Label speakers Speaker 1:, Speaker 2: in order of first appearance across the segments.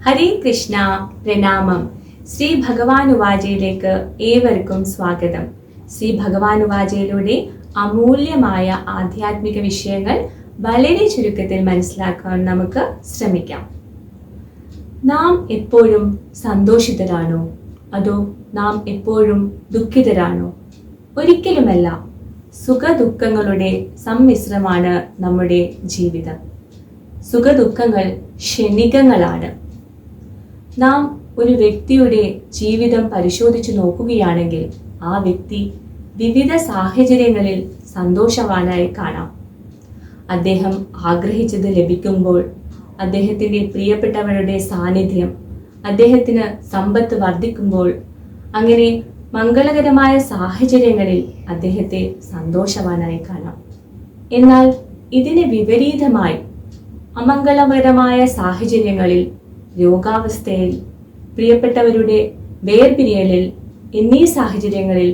Speaker 1: ഹരേ കൃഷ്ണ, പ്രണാമം. ശ്രീ ഭഗവാനുവാചയിലേക്ക് ഏവർക്കും സ്വാഗതം. ശ്രീ ഭഗവാനുവാചയിലൂടെ അമൂല്യമായ ആധ്യാത്മിക വിഷയങ്ങൾ വളരെ ചുരുക്കത്തിൽ മനസ്സിലാക്കാൻ നമുക്ക് ശ്രമിക്കാം. നാം എപ്പോഴും സന്തോഷിതരാണോ അതോ നാം എപ്പോഴും ദുഃഖിതരാണോ? ഒരിക്കലുമല്ല. സുഖദുഃഖങ്ങളുടെ സമ്മിശ്രമാണ് നമ്മുടെ ജീവിതം. സുഖദുഃഖങ്ങൾ ക്ഷണികങ്ങളാണ്. നാം ഒരു വ്യക്തിയുടെ ജീവിതം പരിശോധിച്ചു നോക്കുകയാണെങ്കിൽ ആ വ്യക്തി വിവിധ സാഹചര്യങ്ങളിൽ സന്തോഷവാനായി കാണാം. അദ്ദേഹം ആഗ്രഹിച്ചത് ലഭിക്കുമ്പോൾ, അദ്ദേഹത്തിൻ്റെ പ്രിയപ്പെട്ടവരുടെ സാന്നിധ്യം, അദ്ദേഹത്തിന് സമ്പത്ത് വർദ്ധിക്കുമ്പോൾ, അങ്ങനെ മംഗളകരമായ സാഹചര്യങ്ങളിൽ അദ്ദേഹത്തെ സന്തോഷവാനായി കാണാം. എന്നാൽ ഇതിന് വിപരീതമായി അമംഗളകരമായ സാഹചര്യങ്ങളിൽ, രോഗാവസ്ഥയിൽ, പ്രിയപ്പെട്ടവരുടെ വേർപിരിയലിൽ എന്നീ സാഹചര്യങ്ങളിൽ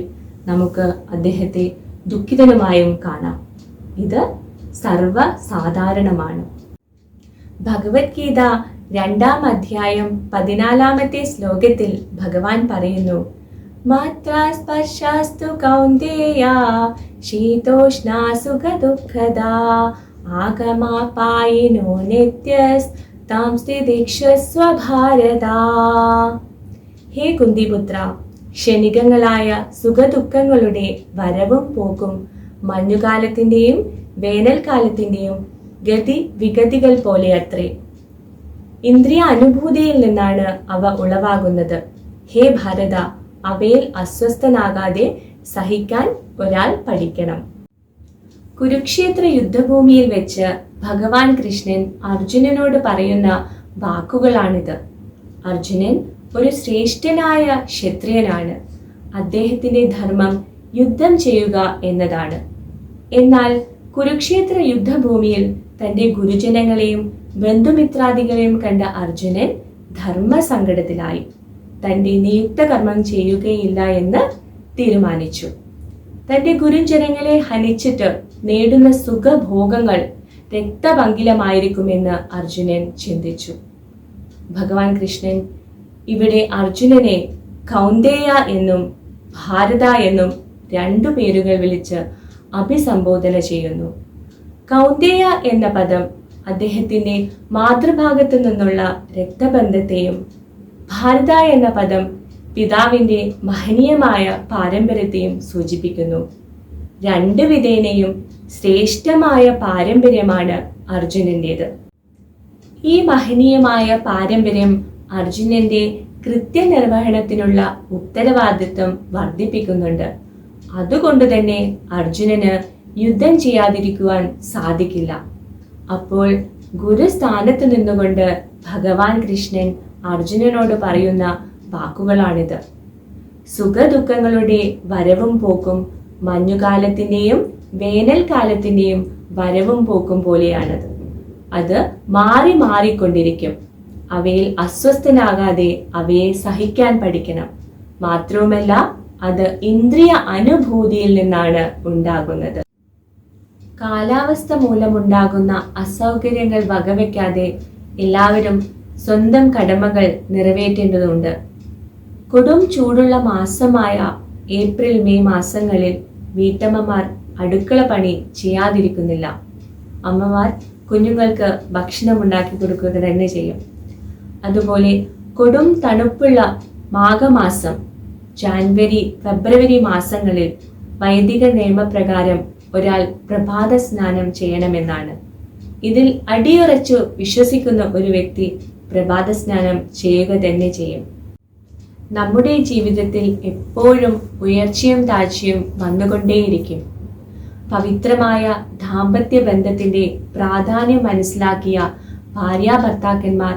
Speaker 1: നമുക്ക് അദ്ദേഹത്തെ ദുഃഖിതനുമായും കാണാം. ഇത് സർവ്വസാധാരണമാണ്. ഭഗവത്ഗീത 2-ാം അധ്യായം 14-ാമത്തെ ശ്ലോകത്തിൽ ഭഗവാൻ പറയുന്നു, മാത്രാ സ്പർശാസ്തു കൗന്ദേയ ശീതോഷ്ണ സുഖദുഃഖദാ ആഗമാപായിനോ നിത്യസ് താം സ്ഥിതിക്ഷസ്വ ഭാരതാ. ഹേ കുന്തിപുത്ര, ക്ഷണികങ്ങളായ സുഖദുഃഖങ്ങളുടെ വരവും പോക്കും മഞ്ഞുകാലത്തിൻ്റെയും വേനൽക്കാലത്തിൻ്റെയും ഗതി വിഗതികൾ പോലെ അത്രേ. ഇന്ദ്രിയ അനുഭൂതിയിൽ നിന്നാണ് അവ ഉളവാകുന്നത്. ഹേ ഭാരത, അവയിൽ അസ്വസ്ഥനാകാതെ സഹിക്കാൻ ഒരാൾ പഠിക്കണം. കുരുക്ഷേത്ര യുദ്ധഭൂമിയിൽ വെച്ച് ഭഗവാൻ കൃഷ്ണൻ അർജുനനോട് പറയുന്ന വാക്കുകളാണിത്. അർജുനൻ ഒരു ശ്രേഷ്ഠനായ ക്ഷത്രിയനാണ്. അദ്ദേഹത്തിന്റെ ധർമ്മം യുദ്ധം ചെയ്യുക എന്നതാണ്. എന്നാൽ കുരുക്ഷേത്ര യുദ്ധഭൂമിയിൽ തന്റെ ഗുരുജനങ്ങളെയും ബന്ധുമിത്രാദികളെയും കണ്ട അർജുനൻ ധർമ്മസങ്കടത്തിലായി. തന്റെ നിയുക്ത കർമ്മം ചെയ്യുകയില്ല എന്ന് തീരുമാനിച്ചു. തന്റെ ഗുരുജനങ്ങളെ ഹനിച്ചിട്ട് നേടുന്ന സുഖഭോഗങ്ങൾ രക്തപങ്കിലമായിരിക്കുമെന്ന് അർജുനൻ ചിന്തിച്ചു. ഭഗവാൻ കൃഷ്ണൻ ഇവിടെ അർജുനനെ കൗന്ദേയ എന്നും ഭാരത എന്നും 2 പേരുകൾ വിളിച്ച് അഭിസംബോധന ചെയ്യുന്നു. കൗന്ദേയ എന്ന പദം അദ്ദേഹത്തിന്റെ മാതൃഭാഗത്തു നിന്നുള്ള രക്തബന്ധത്തെയും, ഭാരത എന്ന പദം പിതാവിന്റെ മഹനീയമായ പാരമ്പര്യത്തെയും സൂചിപ്പിക്കുന്നു. 2 വിധേനയും ശ്രേഷ്ഠമായ പാരമ്പര്യമാണ് അർജുനന്റേത്. ഈ മഹനീയമായ പാരമ്പര്യം അർജുനന്റെ കൃത്യനിർവഹണത്തിനുള്ള ഉത്തരവാദിത്വം വർദ്ധിപ്പിക്കുന്നുണ്ട്. അതുകൊണ്ട് തന്നെ അർജുനന് യുദ്ധം ചെയ്യാതിരിക്കുവാൻ സാധിക്കില്ല. അപ്പോൾ ഗുരുസ്ഥാനത്ത് നിന്നുകൊണ്ട് ഭഗവാൻ കൃഷ്ണൻ അർജുനനോട് പറയുന്ന വാക്കുകളാണിത്. സുഖദുഃഖങ്ങളുടെ വരവും പോക്കും മഞ്ഞുകാലത്തിന്റെയും വേനൽക്കാലത്തിന്റെയും വരവും പോക്കും പോലെയാണത്. അത് മാറി മാറിക്കൊണ്ടിരിക്കും. അവയിൽ അസ്വസ്ഥനാകാതെ അവയെ സഹിക്കാൻ പഠിക്കണം. മാത്രവുമല്ല, അത് ഇന്ദ്രിയ അനുഭൂതിയിൽ നിന്നാണ് ഉണ്ടാകുന്നത്. കാലാവസ്ഥ മൂലമുണ്ടാകുന്ന അസൗകര്യങ്ങൾ വകവയ്ക്കാതെ എല്ലാവരും സ്വന്തം കടമകൾ നിറവേറ്റേണ്ടതുണ്ട്. കൊടും ചൂടുള്ള മാസമായ ഏപ്രിൽ മെയ് മാസങ്ങളിൽ വീട്ടമ്മമാർ അടുക്കള പണി ചെയ്യാതിരിക്കുന്നില്ല. അമ്മമാർ കുഞ്ഞുങ്ങൾക്ക് ഭക്ഷണം ഉണ്ടാക്കി കൊടുക്കുക തന്നെ ചെയ്യും. അതുപോലെ കൊടും തണുപ്പുള്ള മാഘമാസം, ജാനുവരി, ഫെബ്രുവരി മാസങ്ങളിൽ വൈദിക നിയമപ്രകാരം ഒരാൾ പ്രഭാത സ്നാനം ചെയ്യണമെന്നാണ്. ഇതിൽ അടിയുറച്ചു വിശ്വസിക്കുന്ന ഒരു വ്യക്തി പ്രഭാത സ്നാനം ചെയ്യുക തന്നെ ചെയ്യും. നമ്മുടെ ജീവിതത്തിൽ എപ്പോഴും ഉയർച്ചയും താഴ്ചയും വന്നുകൊണ്ടേയിരിക്കും. പവിത്രമായ ദാമ്പത്യ ബന്ധത്തിന്റെ പ്രാധാന്യം മനസ്സിലാക്കിയ ഭാര്യാഭർത്താക്കന്മാർ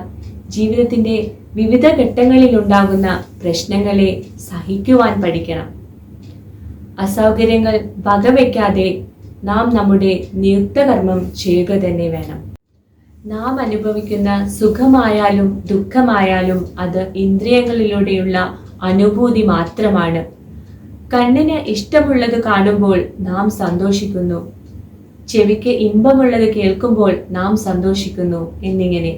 Speaker 1: ജീവിതത്തിന്റെ വിവിധ ഘട്ടങ്ങളിൽ ഉണ്ടാകുന്ന പ്രശ്നങ്ങളെ സഹിക്കുവാൻ പഠിക്കണം. അസൗകര്യങ്ങൾ വകവയ്ക്കാതെ നാം നമ്മുടെ നിയുക്തകർമ്മം ചെയ്യുക തന്നെ വേണം. നാം അനുഭവിക്കുന്ന സുഖമായാലും ദുഃഖമായാലും അത് ഇന്ദ്രിയങ്ങളിലൂടെയുള്ള അനുഭൂതി മാത്രമാണ്. കണ്ണിന് ഇഷ്ടമുള്ളത് കാണുമ്പോൾ നാം സന്തോഷിക്കുന്നു, ചെവിക്ക് ഇമ്പമുള്ളത് കേൾക്കുമ്പോൾ നാം സന്തോഷിക്കുന്നു എന്നിങ്ങനെ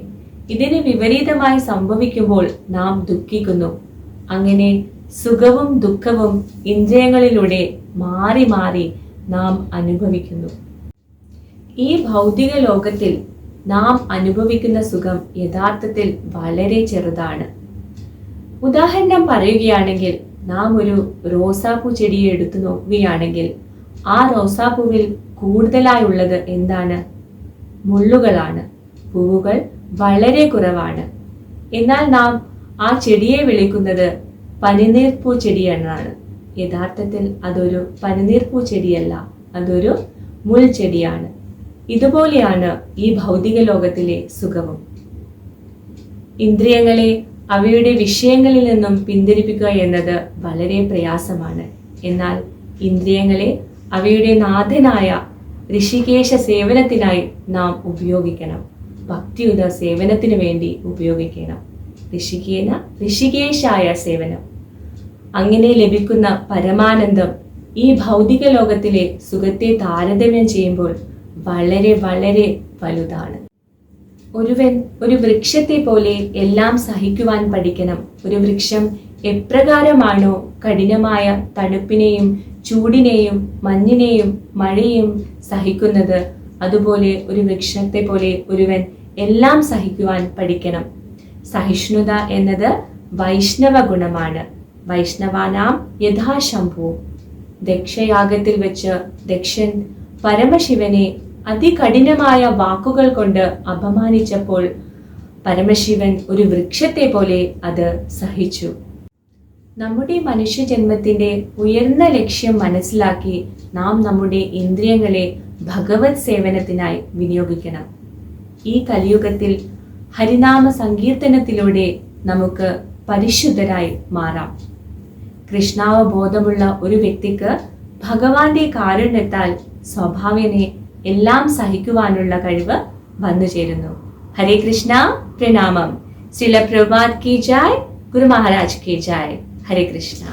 Speaker 1: ഇതിന് വിപരീതമായി സംഭവിക്കുമ്പോൾ നാം ദുഃഖിക്കുന്നു. അങ്ങനെ സുഖവും ദുഃഖവും ഇന്ദ്രിയങ്ങളിലൂടെ മാറി മാറി നാം അനുഭവിക്കുന്നു. ഈ ഭൗതിക ലോകത്തിൽ നാം അനുഭവിക്കുന്ന സുഖം യഥാർത്ഥത്തിൽ വളരെ ചെറുതാണ്. ഉദാഹരണം പറയുകയാണെങ്കിൽ, നാം ഒരു റോസാപ്പൂ ചെടിയെ എടുത്തു നോക്കുകയാണെങ്കിൽ ആ റോസാപ്പൂവിൽ കൂടുതലായുള്ളത് എന്താണ്? മുള്ളുകളാണ്. പൂവുകൾ വളരെ കുറവാണ്. എന്നാൽ നാം ആ ചെടിയെ വിളിക്കുന്നത് പനിനീർപ്പൂ ചെടി എന്നാണ്. യഥാർത്ഥത്തിൽ അതൊരു പനിനീർപ്പൂ ചെടിയല്ല, അതൊരു മുൾച്ചെടിയാണ്. ഇതുപോലെയാണ് ഈ ഭൗതിക ലോകത്തിലെ സുഖവും. ഇന്ദ്രിയങ്ങളെ അവയുടെ വിഷയങ്ങളിൽ നിന്നും പിന്തിരിപ്പിക്കുക എന്നത് വളരെ പ്രയാസമാണ്. എന്നാൽ ഇന്ദ്രിയങ്ങളെ അവയുടെ നാഥനായ ഋഷികേശ സേവനത്തിനായി നാം ഉപയോഗിക്കണം. ഭക്തിയുത സേവനത്തിനു വേണ്ടി ഉപയോഗിക്കണം. ഋഷികേശായ സേവനം. അങ്ങനെ ലഭിക്കുന്ന പരമാനന്ദം ഈ ഭൗതിക ലോകത്തിലെ സുഖത്തെ താരതമ്യം ചെയ്യുമ്പോൾ വളരെ വളരെ വലുതാണ്. ഒരുവൻ ഒരു വൃക്ഷത്തെ പോലെ എല്ലാം സഹിക്കുവാൻ പഠിക്കണം. ഒരു വൃക്ഷം എപ്രകാരമാണോ കഠിനമായ തണുപ്പിനെയും ചൂടിനെയും മഞ്ഞിനെയും മഴയെയും സഹിക്കുന്നത്, അതുപോലെ ഒരു വൃക്ഷത്തെ പോലെ ഒരുവൻ എല്ലാം സഹിക്കുവാൻ പഠിക്കണം. സഹിഷ്ണുത എന്നത് വൈഷ്ണവ ഗുണമാണ്. വൈഷ്ണവാനാം യഥാശംഭു. ദക്ഷയാഗത്തിൽ വെച്ച് ദക്ഷൻ പരമശിവനെ അതികഠിനമായ വാക്കുകൾ കൊണ്ട് അപമാനിച്ചപ്പോൾ പരമശിവൻ ഒരു വൃക്ഷത്തെ പോലെ അത് സഹിച്ചു. നമ്മുടെ മനുഷ്യജന്മത്തിന്റെ ഉയർന്ന ലക്ഷ്യം മനസ്സിലാക്കി നാം നമ്മുടെ ഇന്ദ്രിയങ്ങളെ ഭഗവത് സേവനത്തിനായി വിനിയോഗിക്കണം. ഈ കലിയുഗത്തിൽ ഹരിനാമ സങ്കീർത്തനത്തിലൂടെ നമുക്ക് പരിശുദ്ധരായി മാറാം. കൃഷ്ണാവബോധമുള്ള ഒരു വ്യക്തിക്ക് ഭഗവാന്റെ കാരുണ്യത്താൽ സ്വഭാവനെ എല്ലാം സഹിക്കുവാനുള്ള കഴിവ് വന്നു ചേരുന്നു. ഹരേ കൃഷ്ണ. പ്രണാമം. ശ്രീല പ്രഭുപാദ് കി ജയ്. ഗുരു മഹാരാജ് കി ജയ്. ഹരേ കൃഷ്ണ.